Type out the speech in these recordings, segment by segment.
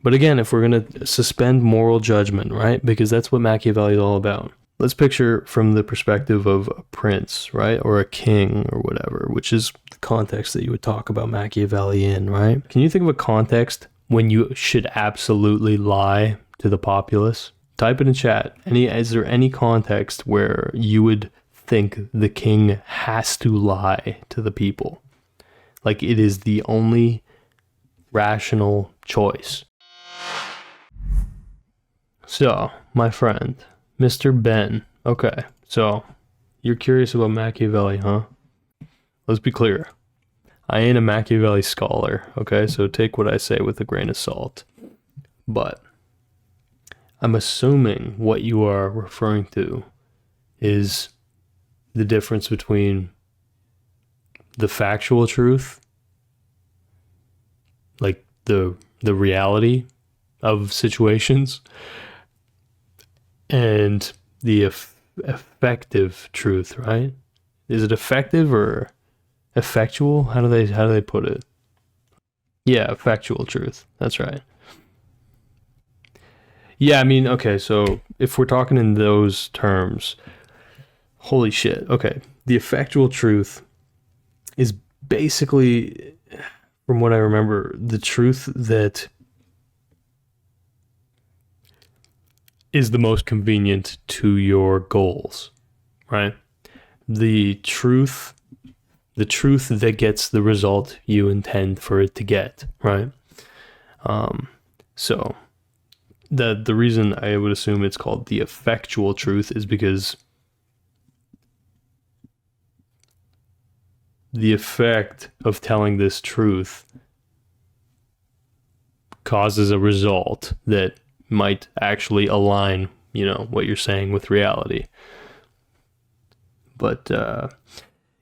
But again, if we're going to suspend moral judgment, right? Because that's what Machiavelli is all about. Let's picture from the perspective of a prince, right? Or a king or whatever, which is the context that you would talk about Machiavelli in, right? Can you think of a context when you should absolutely lie to the populace? Type it in chat. Is there any context where you would think the king has to lie to the people? Like it is the only rational choice. So, my friend, Mr. Ben. Okay, so you're curious about Machiavelli, huh? Let's be clear. I ain't a Machiavelli scholar, okay? So take what I say with a grain of salt. But I'm assuming what you are referring to is the difference between the factual truth, like the reality of situations, and the effective truth, right? Is it effective or effectual? How do they put it? Yeah, effectual truth. That's right. Yeah, I mean, okay, so if we're talking in those terms, holy shit. Okay, the effectual truth is basically, from what I remember, the truth that is the most convenient to your goals, right? The truth that gets the result you intend for it to get, right? So the reason I would assume it's called the effectual truth is because the effect of telling this truth causes a result that might actually align, what you're saying with reality. But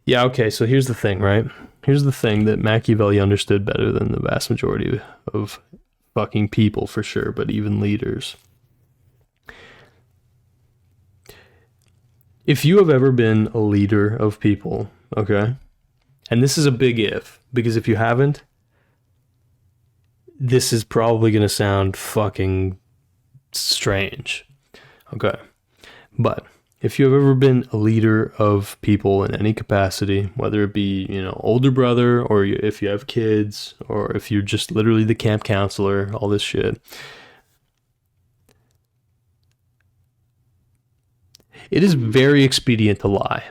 yeah, okay, so here's the thing, right? Here's the thing that Machiavelli understood better than the vast majority of fucking people, for sure, but even leaders. If you have ever been a leader of people, okay, and this is a big if, because if you haven't, this is probably going to sound fucking strange. Okay. But if you've ever been a leader of people in any capacity, whether it be, older brother, or if you have kids, or if you're just literally the camp counselor, all this shit, it is very expedient to lie.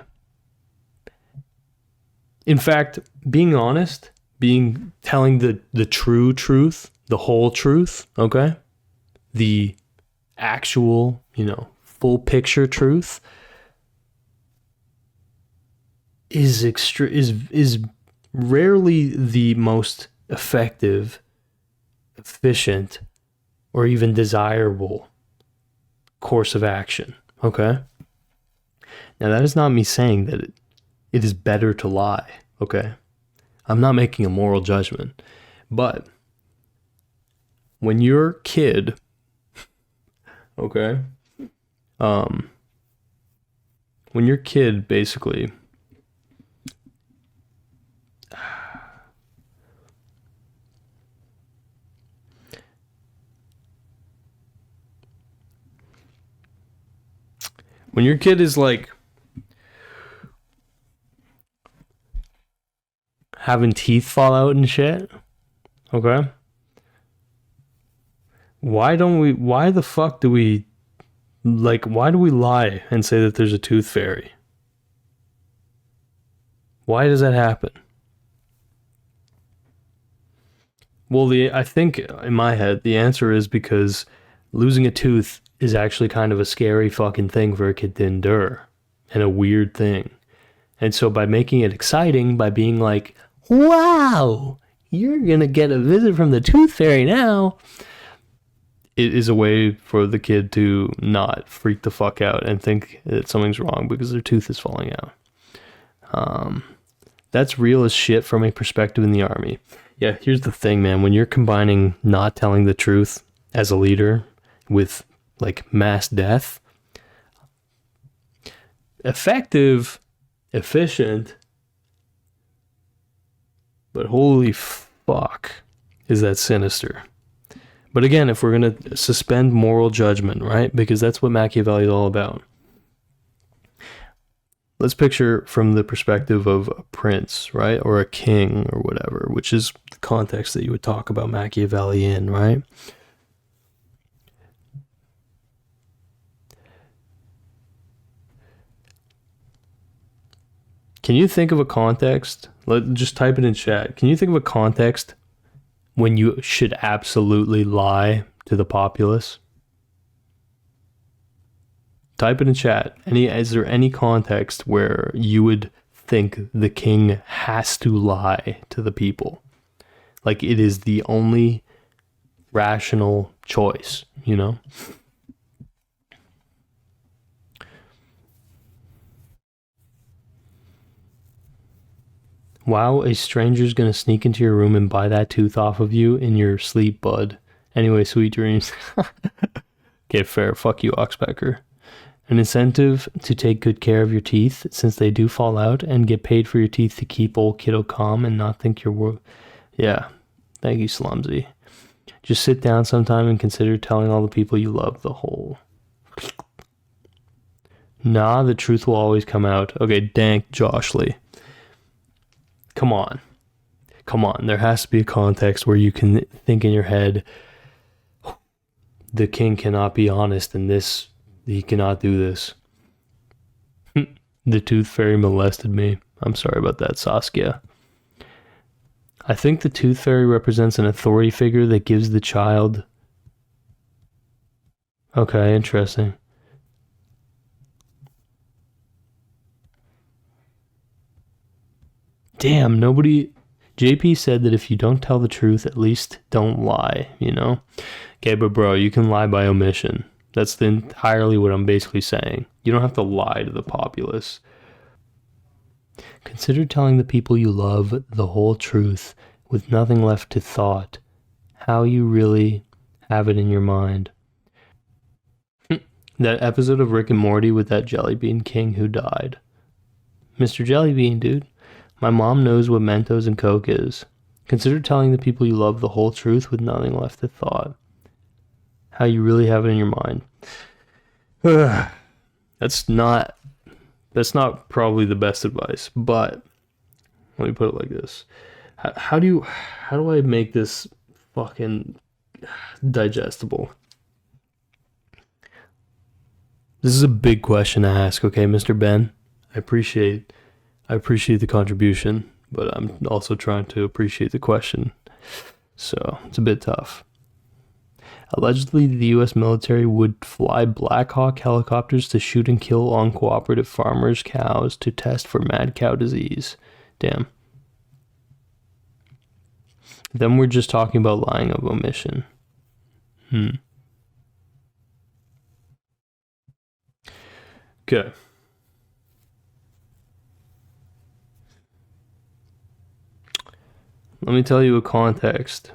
In fact, being honest, telling the true truth, the whole truth, okay? The actual, full picture truth is rarely the most effective, efficient, or even desirable course of action, okay? Now, that is not me saying that it is better to lie, okay? I'm not making a moral judgment, but when you're a kid, okay, when your kid basically when your kid is like having teeth fall out and shit, okay, why the fuck do we why do we lie and say that there's a tooth fairy? Why does that happen? Well, I think in my head, the answer is because losing a tooth is actually kind of a scary fucking thing for a kid to endure, and a weird thing. And so by making it exciting, by being like, wow, you're gonna get a visit from the tooth fairy now, it is a way for the kid to not freak the fuck out and think that something's wrong because their tooth is falling out. That's real as shit from a perspective in the army. Yeah, here's the thing, man. When you're combining not telling the truth as a leader with mass death, effective, efficient, but holy fuck, is that sinister. But again, if we're going to suspend moral judgment, right? Because that's what Machiavelli is all about. Let's picture from the perspective of a prince, right? Or a king or whatever, which is the context that you would talk about Machiavelli in, right? Can you think of a context? Just type it in chat. Can you think of a context when you should absolutely lie to the populace? Type it in chat. Is there any context where you would think the king has to lie to the people? Like it is the only rational choice, you know? Wow, a stranger's gonna sneak into your room and buy that tooth off of you in your sleep, bud. Anyway, sweet dreams. Okay, fair. Fuck you, Oxpecker. An incentive to take good care of your teeth since they do fall out and get paid for your teeth to keep old kiddo calm and not think you're Yeah, thank you, Slumsy. Just sit down sometime and consider telling all the people you love the whole. Nah, the truth will always come out. Okay, dank Joshly. Come on. There has to be a context where you can think in your head, the king cannot be honest in this. He cannot do this. The tooth fairy molested me. I'm sorry about that, Saskia. I think the tooth fairy represents an authority figure that gives the child... Okay, interesting. Damn, nobody... JP said that if you don't tell the truth, at least don't lie, you know? Okay, but bro, you can lie by omission. That's entirely what I'm basically saying. You don't have to lie to the populace. Consider telling the people you love the whole truth with nothing left to thought. How you really have it in your mind. That episode of Rick and Morty with that Jellybean King who died. Mr. Jellybean, dude. My mom knows what Mentos and Coke is. Consider telling the people you love the whole truth with nothing left to thought. How you really have it in your mind. That's not probably the best advice, but let me put it like this. How do I make this fucking digestible? This is a big question to ask, okay, Mr. Ben? I appreciate the contribution, but I'm also trying to appreciate the question. So it's a bit tough. Allegedly, the U.S. military would fly Black Hawk helicopters to shoot and kill uncooperative farmers' cows to test for mad cow disease. Damn. Then we're just talking about lying of omission. Okay. Let me tell you a context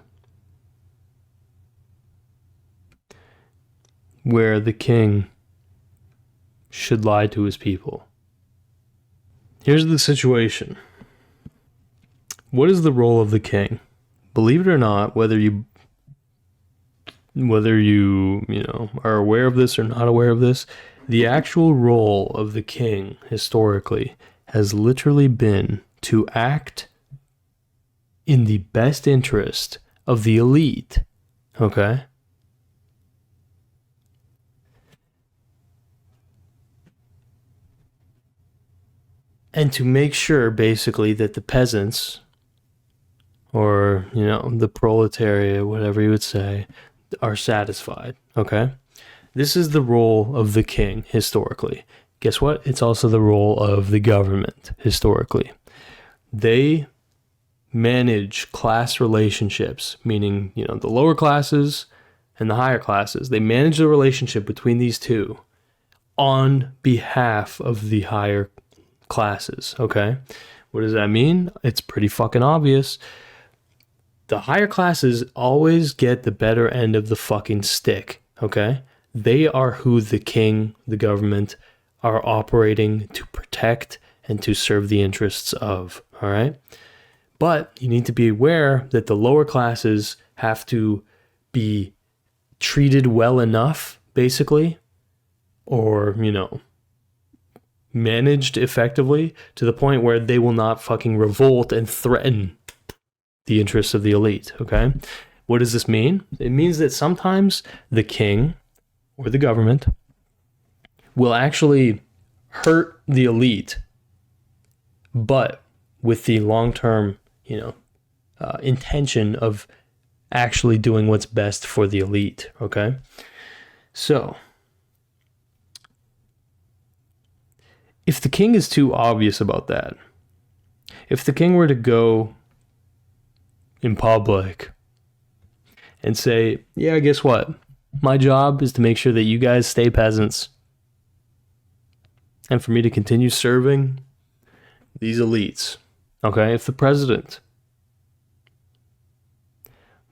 where the king should lie to his people. Here's the situation. What is the role of the king? Believe it or not, whether you are aware of this or not aware of this, the actual role of the king historically has literally been to act in the best interest of the elite. Okay? And to make sure, basically, that the peasants, or, the proletariat, whatever you would say, are satisfied. Okay? This is the role of the king, historically. Guess what? It's also the role of the government, historically. They manage class relationships, meaning, the lower classes and the higher classes. They manage the relationship between these two on behalf of the higher classes, okay? What does that mean? It's pretty fucking obvious. The higher classes always get the better end of the fucking stick, okay? They are who the king, the government, are operating to protect and to serve the interests of, all right? But you need to be aware that the lower classes have to be treated well enough, basically, or, managed effectively to the point where they will not fucking revolt and threaten the interests of the elite, okay? What does this mean? It means that sometimes the king or the government will actually hurt the elite, but with the long-term, intention of actually doing what's best for the elite, okay? So, if the king is too obvious about that, if the king were to go in public and say, yeah, guess what? My job is to make sure that you guys stay peasants and for me to continue serving these elites. Okay? If the president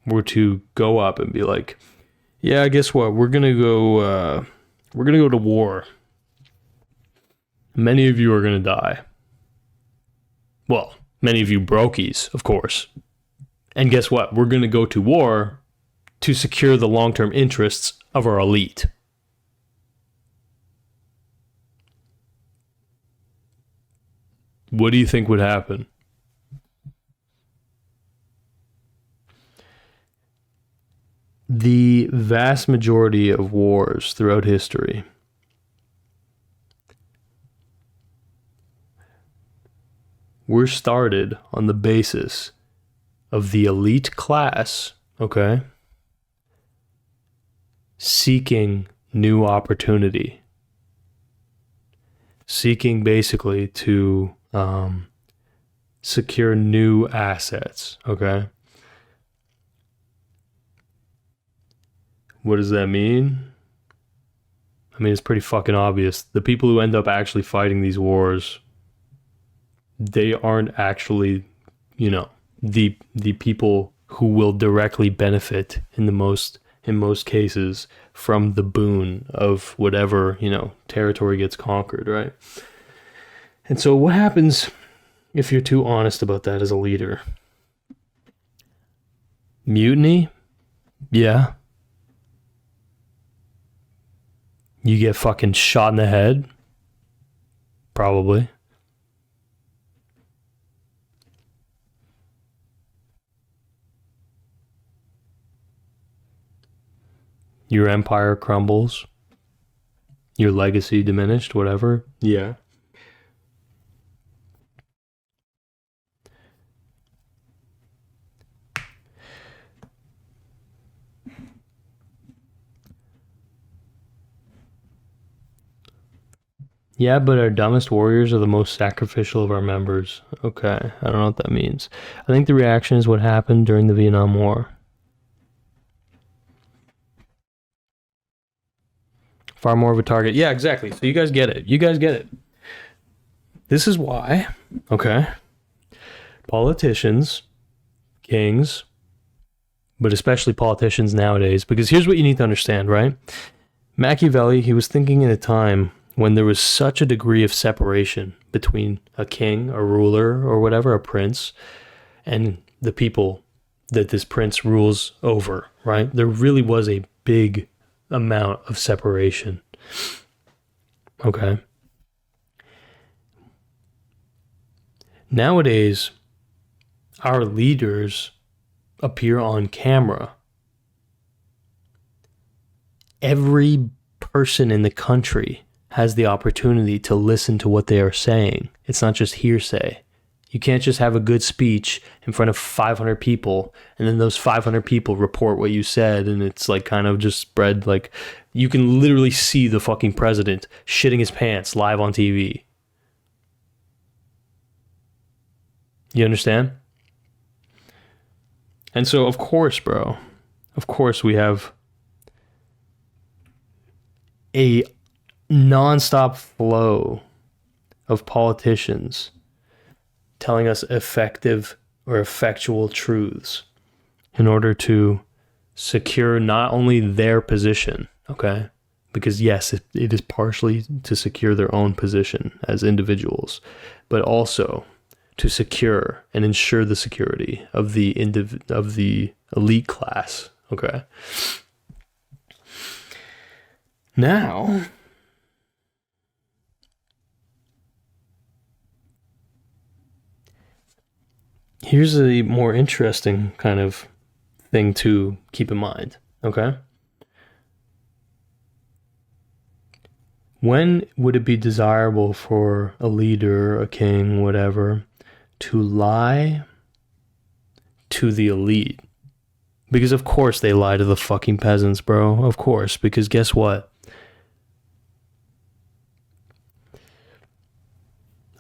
were to go up and be like, yeah, guess what? We're going to go to war. Many of you are going to die. Well, many of you brokies, of course. And guess what? We're going to go to war to secure the long-term interests of our elite. What do you think would happen? The vast majority of wars throughout history were started on the basis of the elite class, okay, seeking new opportunity, seeking basically to secure new assets, okay? What does that mean? I mean, it's pretty fucking obvious. The people who end up actually fighting these wars, they aren't actually, the people who will directly benefit in most cases from the boon of whatever, territory gets conquered, right? And so what happens if you're too honest about that as a leader? Mutiny? Yeah. You get fucking shot in the head? Probably. Your empire crumbles. Your legacy diminished, whatever. Yeah. Yeah, but our dumbest warriors are the most sacrificial of our members. Okay, I don't know what that means. I think the reaction is what happened during the Vietnam War. Far more of a target. Yeah, exactly. So you guys get it. This is why, okay, politicians, kings, but especially politicians nowadays, because here's what you need to understand, right? Machiavelli, he was thinking in a time when there was such a degree of separation between a king, a ruler, or whatever, a prince, and the people that this prince rules over, right? There really was a big amount of separation. Okay. Nowadays, our leaders appear on camera. Every person in the country has the opportunity to listen to what they are saying. It's not just hearsay. You can't just have a good speech in front of 500 people and then those 500 people report what you said and it's like kind of just spread. Like, you can literally see the fucking president shitting his pants live on TV. You understand? And so, of course, bro, we have a nonstop flow of politicians telling us effective or effectual truths in order to secure not only their position, okay? Because yes, it is partially to secure their own position as individuals, but also to secure and ensure the security of the elite class, okay? Now, here's a more interesting kind of thing to keep in mind, okay? When would it be desirable for a leader, a king, whatever, to lie to the elite? Because of course they lie to the fucking peasants, bro. Of course, because guess what?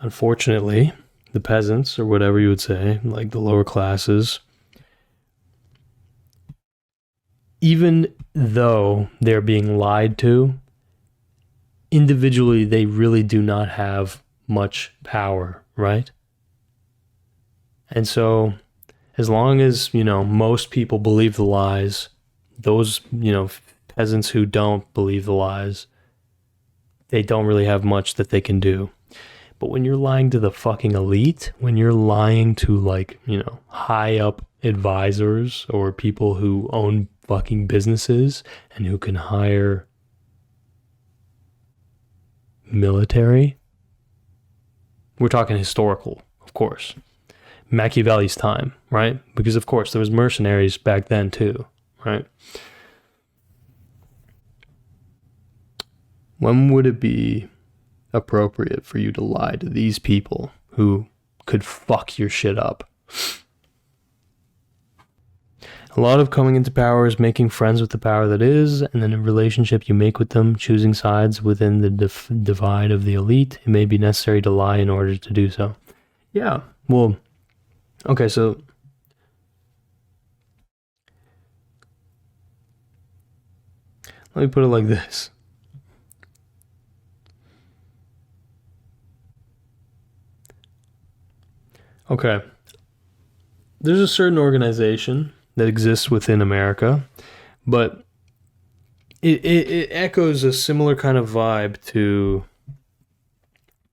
Unfortunately, the peasants, or whatever you would say, like the lower classes, even though they're being lied to, individually they really do not have much power, right? And so, as long as, most people believe the lies, those, peasants who don't believe the lies, they don't really have much that they can do. But when you're lying to the fucking elite, when you're lying to, like, high up advisors or people who own fucking businesses and who can hire military, we're talking historical, of course. Machiavelli's time, right? Because of course there was mercenaries back then too, right? When would it be appropriate for you to lie to these people who could fuck your shit up? A lot of coming into power is making friends with the power that is, and then a relationship you make with them, choosing sides within the divide of the elite. It may be necessary to lie in order to do so. Yeah, well, okay, so let me put it like this. Okay, there's a certain organization that exists within America, but it echoes a similar kind of vibe to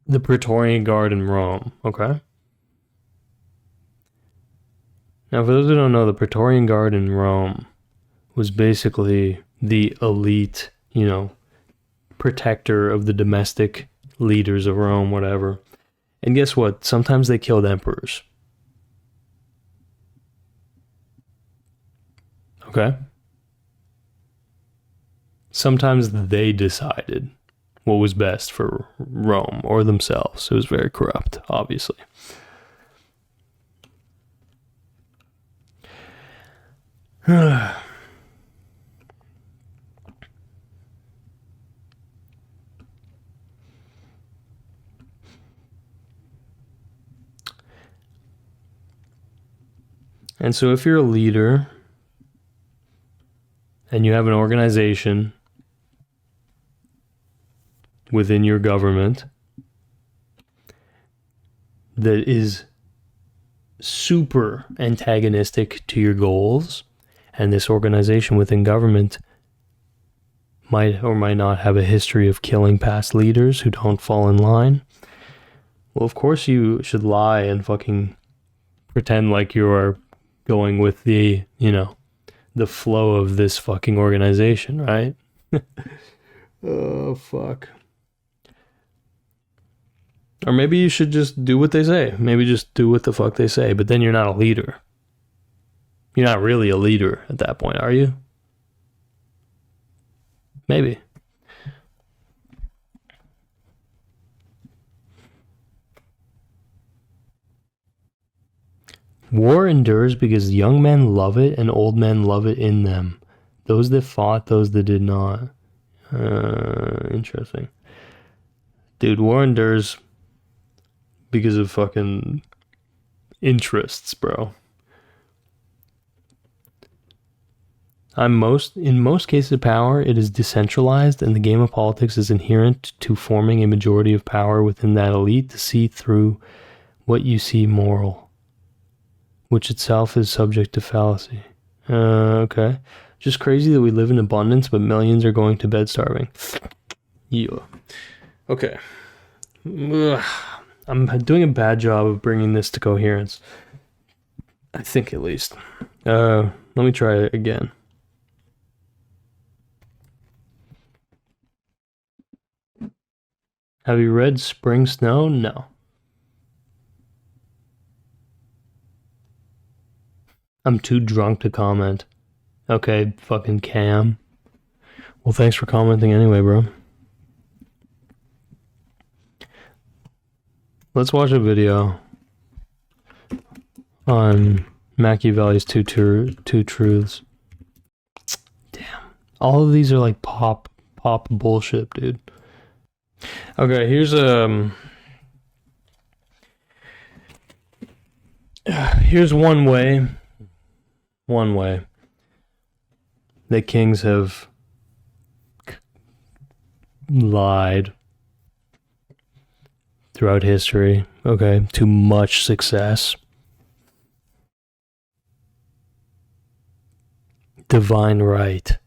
the Praetorian Guard in Rome, okay? Now, for those who don't know, the Praetorian Guard in Rome was basically the elite, protector of the domestic leaders of Rome, whatever. And guess what? Sometimes they killed emperors. Okay? Sometimes they decided what was best for Rome or themselves. It was very corrupt, obviously. And so if you're a leader and you have an organization within your government that is super antagonistic to your goals, and this organization within government might or might not have a history of killing past leaders who don't fall in line, well, of course you should lie and fucking pretend like you're going with the, the flow of this fucking organization, right? Oh, fuck. Or maybe you should just do what they say. Maybe just do what the fuck they say, but then you're not a leader. You're not really a leader at that point, are you? Maybe. War endures because young men love it and old men love it in them. Those that fought, those that did not. Interesting. Dude, war endures because of fucking interests, bro. In most cases of power, it is decentralized, and the game of politics is inherent to forming a majority of power within that elite to see through what you see moral, which itself is subject to fallacy. Okay. Just crazy that we live in abundance, but millions are going to bed starving. Yeah. Okay. Ugh. I'm doing a bad job of bringing this to coherence. I think, at least. Let me try it again. Have you read Spring Snow? No. I'm too drunk to comment. Okay, fucking Cam. Well, thanks for commenting anyway, bro. Let's watch a video on Machiavelli's two truths. Damn. All of these are like pop bullshit, dude. Okay, here's one way that kings have lied throughout history, okay, to much success. Divine right.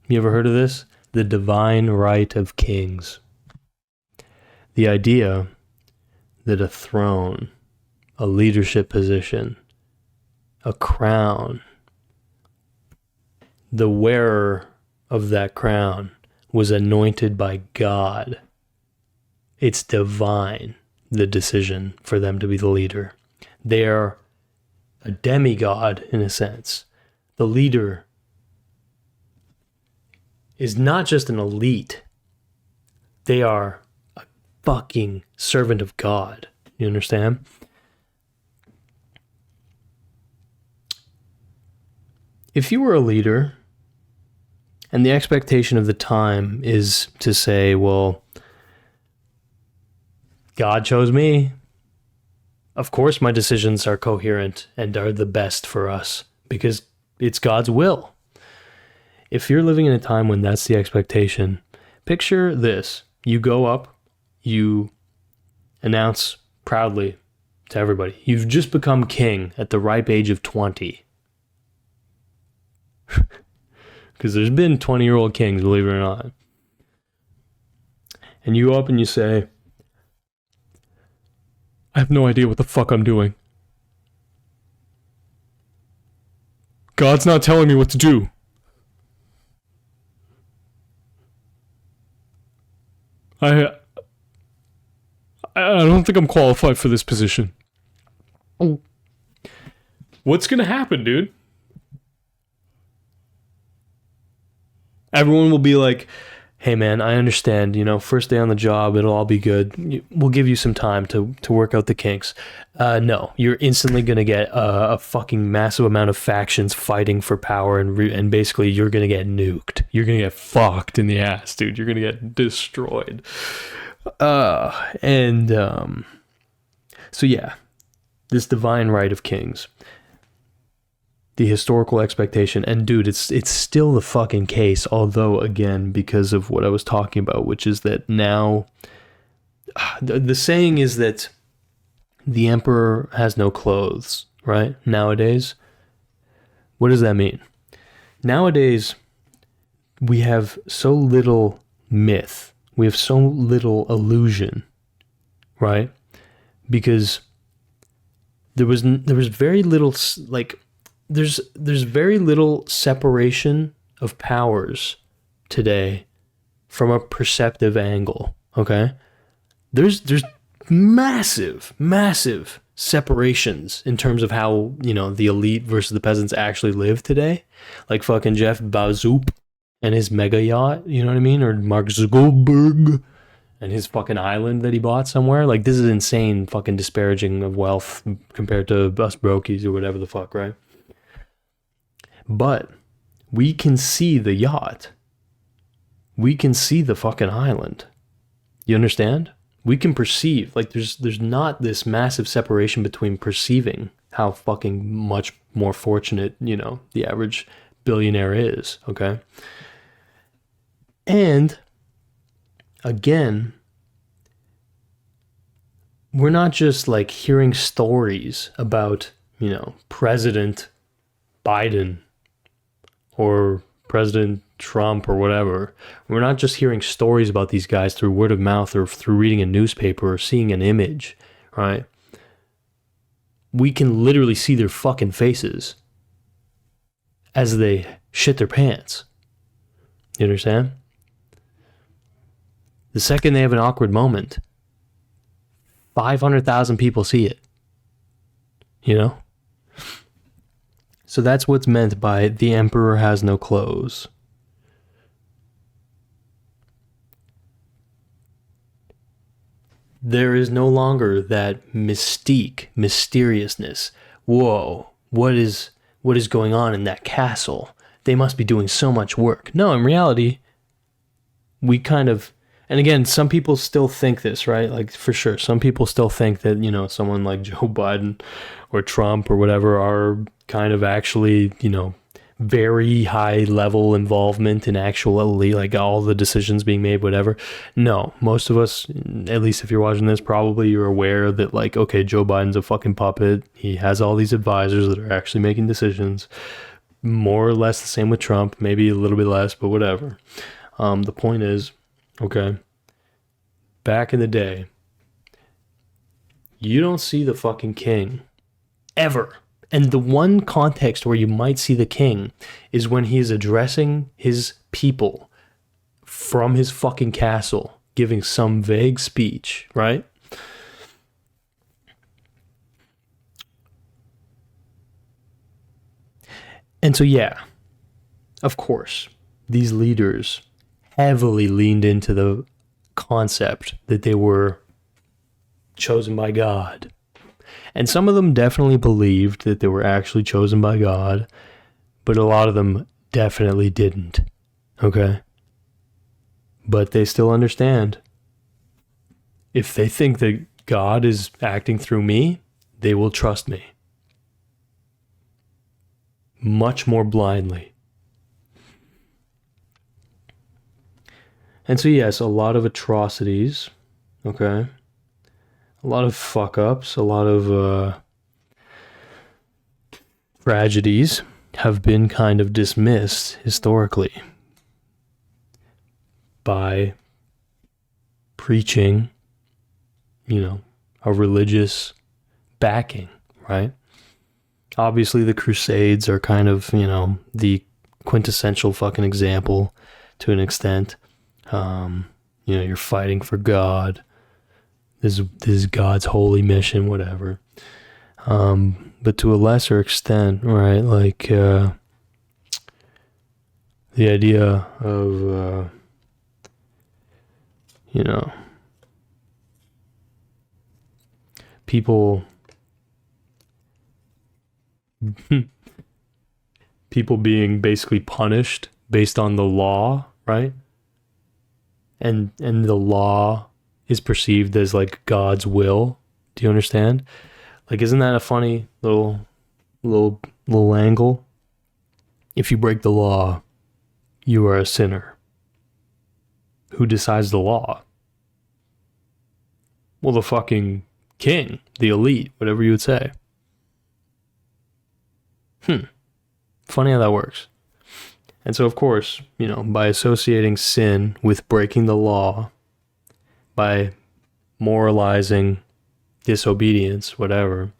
You ever heard of this? The divine right of kings. The idea that a throne, a leadership position, a crown, the wearer of that crown was anointed by God. It's divine, the decision for them to be the leader. They are a demigod in a sense. The leader is not just an elite. They are a fucking servant of God. You understand? If you were a leader, and the expectation of the time is to say, well, God chose me. Of course my decisions are coherent and are the best for us because it's God's will. If you're living in a time when that's the expectation, picture this. You go up, you announce proudly to everybody, you've just become king at the ripe age of 20. Because there's been 20-year-old kings, believe it or not. And you go up and you say, I have no idea what the fuck I'm doing. God's not telling me what to do. I don't think I'm qualified for this position. What's gonna happen, dude? Everyone will be like, hey man, I understand, first day on the job, it'll all be good. We'll give you some time to work out the kinks. No, you're instantly going to get a fucking massive amount of factions fighting for power, and basically you're going to get nuked. You're going to get fucked in the ass, dude. You're going to get destroyed. So yeah, this divine right of kings. The historical expectation, and dude, it's still the fucking case, although again, because of what I was talking about, which is that now the saying is that the emperor has no clothes, right? Nowadays, what does that mean? Nowadays, we have so little myth, we have so little illusion, right? Because there was very little There's very little separation of powers today from a perceptive angle, okay? There's massive separations in terms of how, the elite versus the peasants actually live today. Like fucking Jeff Bezos and his mega yacht, you know what I mean? Or Mark Zuckerberg and his fucking island that he bought somewhere. Like, this is insane fucking disparaging of wealth compared to us brokies or whatever the fuck, right? But we can see the yacht. We can see the fucking island. You understand? We can perceive. Like, there's not this massive separation between perceiving how fucking much more fortunate, the average billionaire is, okay? And, again, we're not just, like, hearing stories about, President Biden or President Trump or whatever. We're not just hearing stories about these guys through word of mouth or through reading a newspaper or seeing an image, right? We can literally see their fucking faces as they shit their pants. You understand? The second they have an awkward moment, 500,000 people see it. You know? So that's what's meant by the emperor has no clothes. There is no longer that mystique, mysteriousness. Whoa, what is going on in that castle? They must be doing so much work. No, in reality, we kind of, and again, some people still think this, right? Like, for sure, some people still think that, you know, someone like Joe Biden or Trump or whatever are kind of actually, you know, very high level involvement in actually like all the decisions being made, whatever. No, most of us, at least if you're watching this, probably you're aware that, like, okay, Joe Biden's a fucking puppet. He has all these advisors that are actually making decisions. More or less the same with Trump, maybe a little bit less, but whatever. The point is, okay, back in the day, you don't see the fucking king ever. And the one context where you might see the king is when he is addressing his people from his fucking castle, giving some vague speech, right? And so, yeah, of course, these leaders heavily leaned into the concept that they were chosen by God. And some of them definitely believed that they were actually chosen by God, but a lot of them definitely didn't. Okay? But they still understand. If they think that God is acting through me, they will trust me. Much more blindly. And so, yes, a lot of atrocities. Okay? A lot of fuck ups, a lot of tragedies have been kind of dismissed historically by preaching, you know, a religious backing, right? Obviously, the Crusades are kind of, you know, the quintessential fucking example to an extent. You know, you're fighting for God. This is God's holy mission, whatever. But to a lesser extent, right? Like the idea of, you know, people being basically punished based on the law, right? And the law is perceived as like God's will. Do you understand? Like, isn't that a funny little angle? If you break the law, you are a sinner. Who decides the law? Well, the fucking king, the elite, whatever you would say. Funny how that works. And so, of course, you know, by associating sin with breaking the law, by moralizing disobedience, whatever,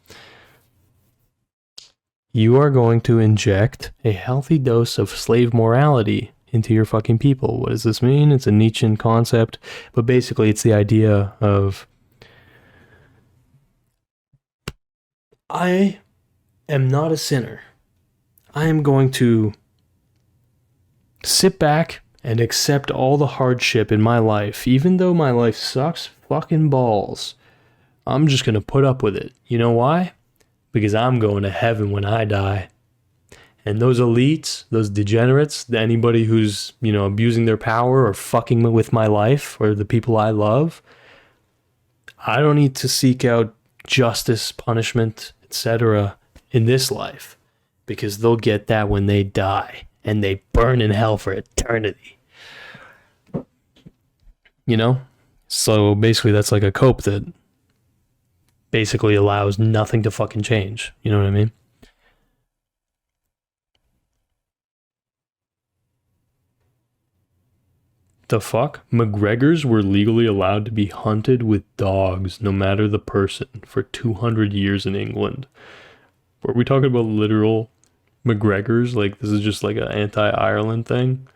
you are going to inject a healthy dose of slave morality into your fucking people. What does this mean? It's a Nietzschean concept, but basically it's the idea of, I am not a sinner. I am going to sit back and accept all the hardship in my life, even though my life sucks fucking balls. I'm just going to put up with it. You know why? Because I'm going to heaven when I die. And those elites, those degenerates, anybody who's, you know, abusing their power or fucking with my life or the people I love, I don't need to seek out justice, punishment, etc. in this life, because they'll get that when they die and they burn in hell for eternity. You know? So basically that's like a cope that basically allows nothing to fucking change. You know what I mean? The fuck? McGregors were legally allowed to be hunted with dogs, no matter the person, for 200 years in England. Are we talking about literal McGregors? Like, this is just like an anti-Ireland thing?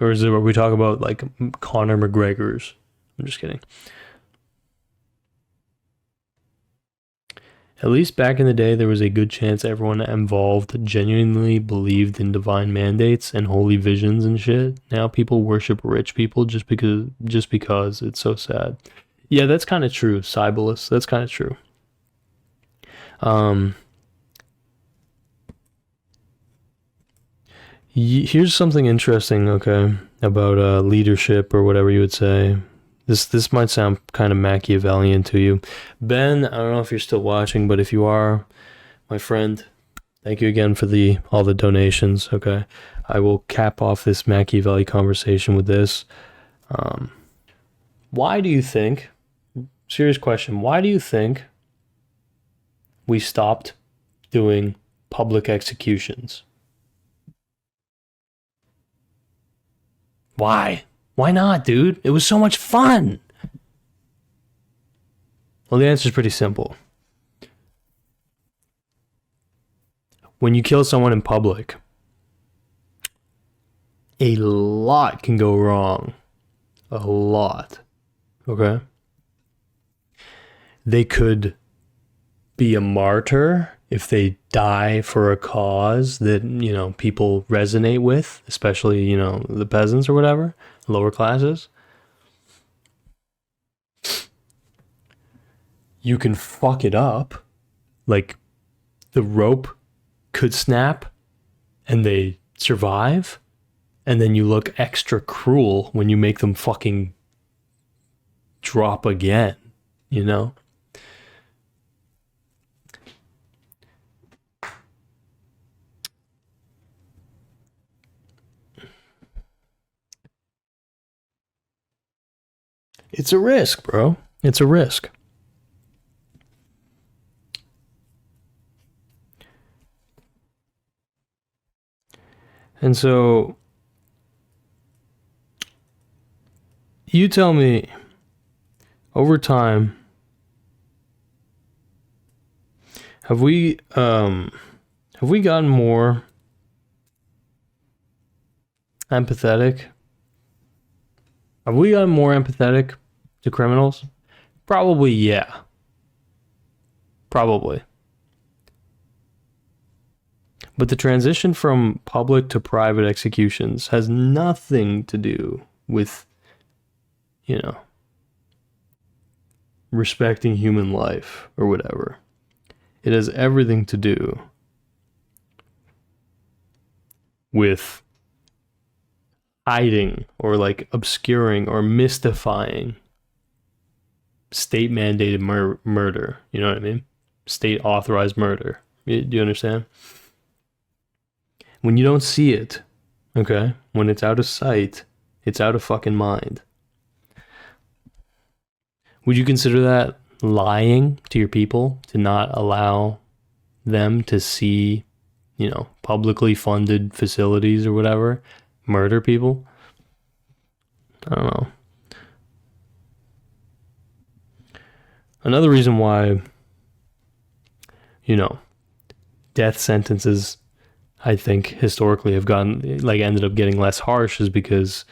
Or is it where we talk about like Conor McGregor's? I'm just kidding. At least back in the day, there was a good chance everyone involved genuinely believed in divine mandates and holy visions and shit. Now people worship rich people just because it's so sad. Yeah, that's kind of true, Cybulus. That's kind of true. Um, Here's something interesting, okay, about leadership or whatever you would say. This might sound kind of Machiavellian to you. Ben, I don't know if you're still watching, but if you are, my friend, thank you again for all the donations, okay? I will cap off this Machiavelli conversation with this. Why do you think, serious question, why do you think we stopped doing public executions? Why? Why not, dude? It was so much fun. Well, the answer is pretty simple. When you kill someone in public, a lot can go wrong. A lot. Okay? They could be a martyr if they die for a cause that, people resonate with, especially, the peasants or whatever, lower classes. You can fuck it up. Like, the rope could snap and they survive, and then you look extra cruel when you make them fucking drop again, It's a risk, bro. It's a risk. And so, you tell me, over time, have we gotten more empathetic? Have we gotten more empathetic to criminals? Probably, yeah. Probably. But the transition from public to private executions has nothing to do with, respecting human life or whatever. It has everything to do with hiding or like obscuring or mystifying state mandated murder. You know what I mean? State authorized murder. Do you understand? When you don't see it, okay? When it's out of sight, it's out of fucking mind. Would you consider that lying to your people to not allow them to see, publicly funded facilities or whatever murder people? I don't know. Another reason why, death sentences, I think, historically have ended up getting less harsh is because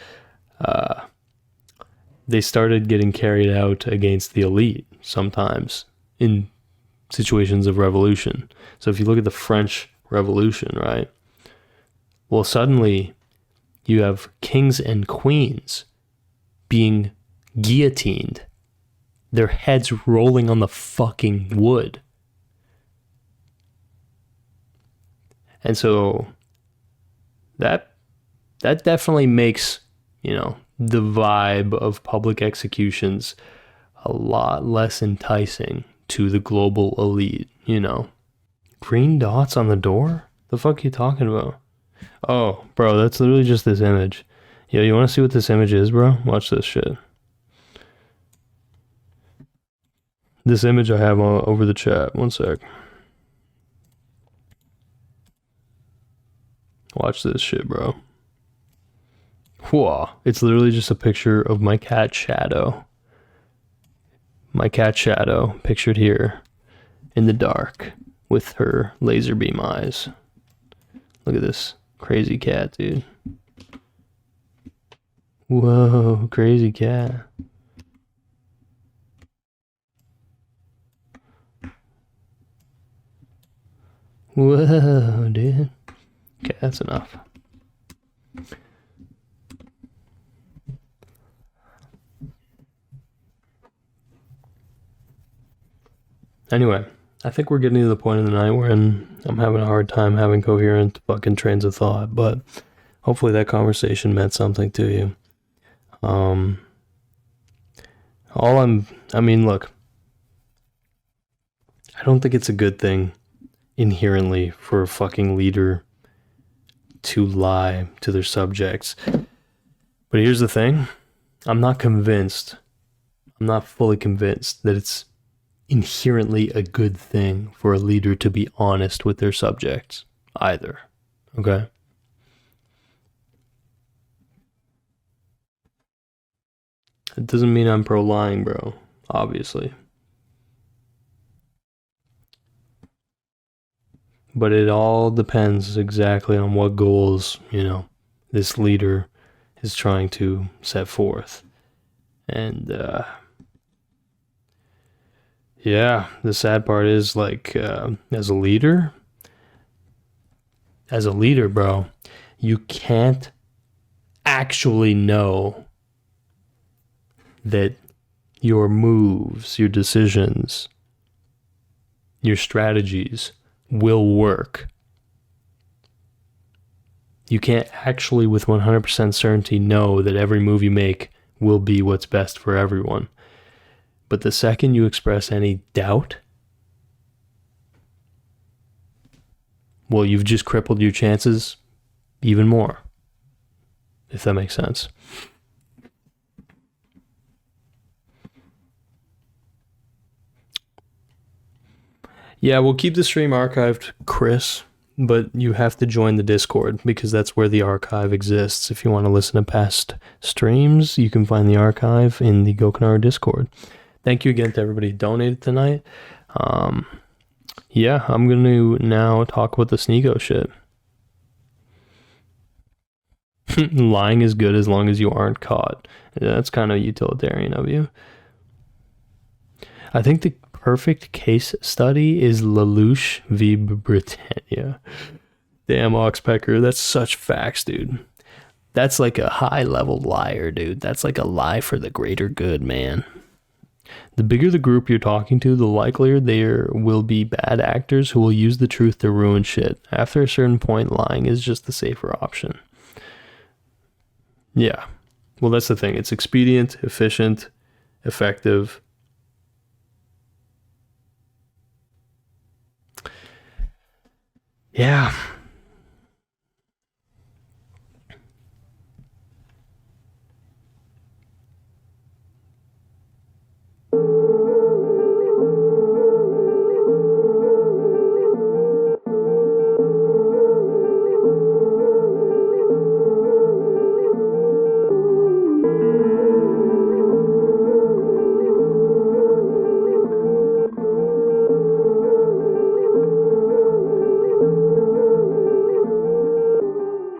they started getting carried out against the elite sometimes in situations of revolution. So if you look at the French Revolution, right? Well, suddenly you have kings and queens being guillotined, their heads rolling on the fucking wood. And so that definitely makes, the vibe of public executions a lot less enticing to the global elite, Green dots on the door? The fuck are you talking about? Oh, bro, that's literally just this image. Yo, you want to see what this image is, bro? Watch this shit. This image I have over the chat. One sec. Watch this shit, bro. Whoa. It's literally just a picture of my cat Shadow. My cat Shadow, pictured here in the dark with her laser beam eyes. Look at this crazy cat, dude. Whoa, crazy cat. Whoa, dude. Okay, that's enough. Anyway, I think we're getting to the point of the night where I'm having a hard time having coherent fucking trains of thought, but hopefully that conversation meant something to you. I mean, look, I don't think it's a good thing inherently for a fucking leader to lie to their subjects. But here's the thing, I'm not fully convinced that it's inherently a good thing for a leader to be honest with their subjects either. Okay? It doesn't mean I'm pro lying, bro, obviously. But it all depends exactly on what goals, this leader is trying to set forth. And yeah, the sad part is like as a leader, bro, you can't actually know that your moves, your decisions, your strategies will work. You can't actually with 100% certainty know that every move you make will be what's best for everyone. But the second you express any doubt, well, you've just crippled your chances even more, if that makes sense. Yeah, we'll keep the stream archived, Chris, but you have to join the Discord because that's where the archive exists. If you want to listen to past streams, you can find the archive in the Gokanaru Discord. Thank you again to everybody who donated tonight. Yeah, I'm going to now talk about the Sneeko shit. Lying is good as long as you aren't caught. That's kind of utilitarian of you. I think the perfect case study is Lelouch v. Britannia. Damn, Oxpecker, that's such facts, dude. That's like a high-level liar, dude. That's like a lie for the greater good, man. The bigger the group you're talking to, the likelier there will be bad actors who will use the truth to ruin shit. After a certain point, lying is just the safer option. Yeah. Well, that's the thing. It's expedient, efficient, effective. Yeah,